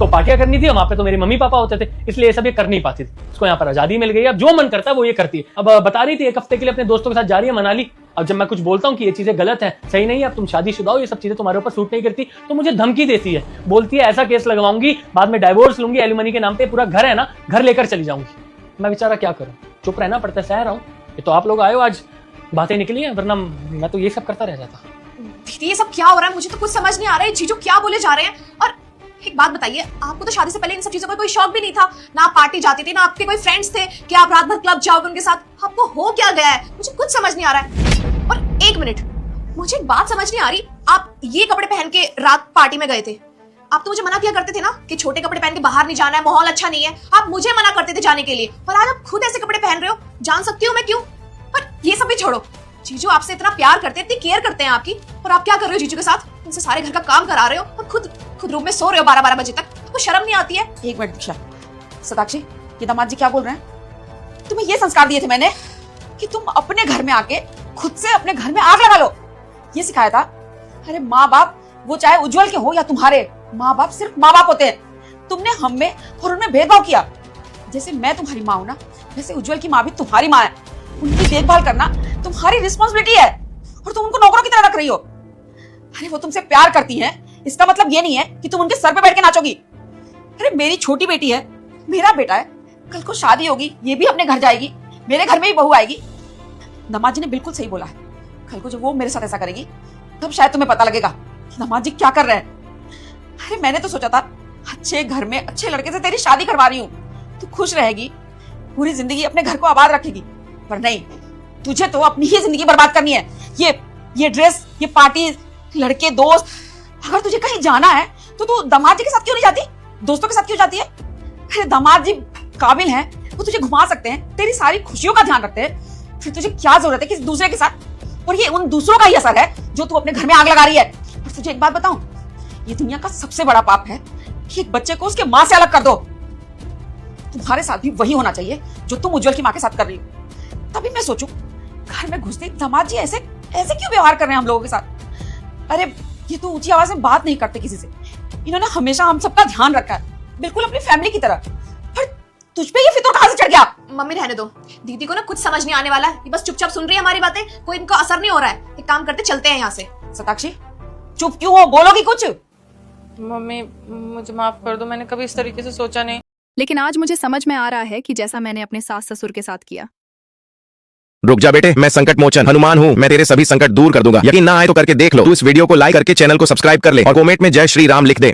उसको पार्टियां करनी थी, वहां पे तो मेरे मम्मी पापा होते थे, इसलिए ये सब ये कर नहीं पाती थी। उसको यहाँ पर आजादी मिल गई, अब जो मन करता है वो ये करती है। अब बता रही थी एक हफ्ते के लिए अपने दोस्तों के साथ जा रही है मनाली। अब जब मैं कुछ बोलता हूँ कि ये चीजें गलत है, सही नहीं है, अब तुम शादीशुदा हो, ये सब चीजें तुम्हारे ऊपर सूट नहीं करती, तो मुझे धमकी देती है। बोलती है ऐसा केस लगवाऊंगी, बाद में डाइवोर्स लूंगी, एलिमनी के नाम पे पूरा घर है ना, घर लेकर चली जाऊंगी। मैं बेचारा क्या करूं, चुप रहना पड़ता है, सह रहा हूं। ये तो आप लोग आए हो, आज बातें निकली हैं, वरना मैं तो ये सब करता रह जाता। दीदी ये सब क्या हो रहा है, मुझे तो कुछ समझ नहीं आ रहा है जीजू क्या बोले जा रहे हैं। और एक बात बताइए, आपको तो शादी से पहले इन सब चीजों का कोई शौक भी नहीं था, ना आप पार्टी जाती थी, ना आपके कोई फ्रेंड्स थे कि आप रात भर क्लब जाओगे उनके साथ। आपको हो क्या गया है, मुझे कुछ समझ नहीं आ रहा है। और एक मिनट, मुझे एक बात समझ नहीं आ रही, आप ये कपड़े पहन के रात पार्टी में गए थे। आप तो मुझे मना किया करते थे ना कि छोटे कपड़े पहन के बाहर नहीं जाना है, माहौल अच्छा नहीं है। आप मुझे मना करते थे जाने के लिए, पर आज आप खुद ऐसे कपड़े पहन रहे हो। जान सकती हूँ मैं क्यों। पर ये सब भी छोड़ो, जीजू आपसे इतना प्यार करते हैं, इतनी केयर करते हैं आपकी, और आप क्या कर रहे हो जीजू के साथ, उनसे सारे घर का काम करा रहे हो और खुद रूम में सो रहे हो 12-12 बजे तक। आपको शर्म नहीं आती है? एक मिनट दीक्षा, सताक्षी, ये दामाद जी क्या बोल रहे हैं? तुम्हें ये संस्कार दिए थे मैंने कि तुम अपने घर में आके खुद से अपने घर में आग लगा लो, ये सिखाया था। अरे माँ बाप, वो चाहे उज्जवल के हो या तुम्हारे, माँ बाप सिर्फ माँ बाप होते हैं। तुमने हम में और उनमें भेदभाव किया। जैसे मैं तुम्हारी माँ हूं ना, वैसे उज्जवल की माँ भी तुम्हारी माँ है। उनकी देखभाल करना तुम्हारी रिस्पॉन्सिबिलिटी है, और तुम उनको नौकरों की तरह रख रही हो। अरे वो तुमसे प्यार करती हैं, इसका मतलब ये नहीं है कि तुम उनके सर पे बैठ के नाचोगी। अरे मेरी छोटी बेटी है, मेरा बेटा है, कल को शादी होगी, ये भी अपने घर जाएगी, मेरे घर में ही बहू आएगी। दामाद जी ने बिल्कुल सही बोला है, कल को जब वो मेरे साथ ऐसा करेगी तब शायद तुम्हें पता लगेगा कि दामाद जी क्या कर रहे हैं। अरे मैंने तो सोचा था अच्छे घर में अच्छे लड़के से तेरी शादी करवा रही हूँ, तू खुश रहेगी, पूरी जिंदगी अपने घर को आबाद रखेगी, पर नहीं, तुझे तो अपनी ही जिंदगी बर्बाद करनी है। ये ड्रेस, ये पार्टी, लड़के, दोस्त, अगर तुझे कहीं जाना है तो तू दामाद जी के साथ क्यों नहीं जाती, दोस्तों के साथ क्यों जाती है? अरे दामाद जी काबिल हैं, वो तुझे घुमा सकते हैं, तेरी सारी खुशियों का ध्यान रखते हैं, फिर तुझे क्या जरूरत है किसी दूसरे के साथ? और ये उन दूसरों का ही असर है जो तू अपने घर में आग लगा रही है। और तुझे एक बात बताऊं, ये दुनिया का सबसे बड़ा पाप है कि एक बच्चे को उसके माँ से अलग कर दो। तुम्हारे साथ भी वही होना चाहिए जो तुम उज्जवल की माँ के साथ कर रही हो। तभी मैं सोचूं, घर में घुसते दामाद जी ऐसे क्यों व्यवहार कर रहे हैं हम लोगों के साथ? अरे ये तो ऊंची आवाज में बात नहीं करते किसी से, इन्होंने हमेशा हम सबका ध्यान रखा है, बिल्कुल अपनी फैमिली की तरह। पर तुझ पे ये फितूर कहां से चढ़ गया? मम्मी रहने दो, दीदी को ना कुछ समझ नहीं आने वाला है, ये बस चुपचाप सुन रही है हमारी बातें, कोई इनको असर नहीं हो रहा है। एक काम करते, चलते हैं यहाँ से। सताक्षी चुप क्यों हो, बोलोगी कुछ? मम्मी मुझे माफ कर दो, मैंने कभी इस तरीके से सोचा नहीं। लेकिन आज मुझे समझ में आ रहा है कि जैसा मैंने अपने सास ससुर के साथ किया। रुक जा बेटे, मैं संकट मोचन हनुमान हूँ, मैं तेरे सभी संकट दूर कर दूंगा। यकीन ना आए तो करके देख लो। तू इस वीडियो को लाइक करके चैनल को सब्सक्राइब कर ले और कमेंट में जय श्री राम लिख दे।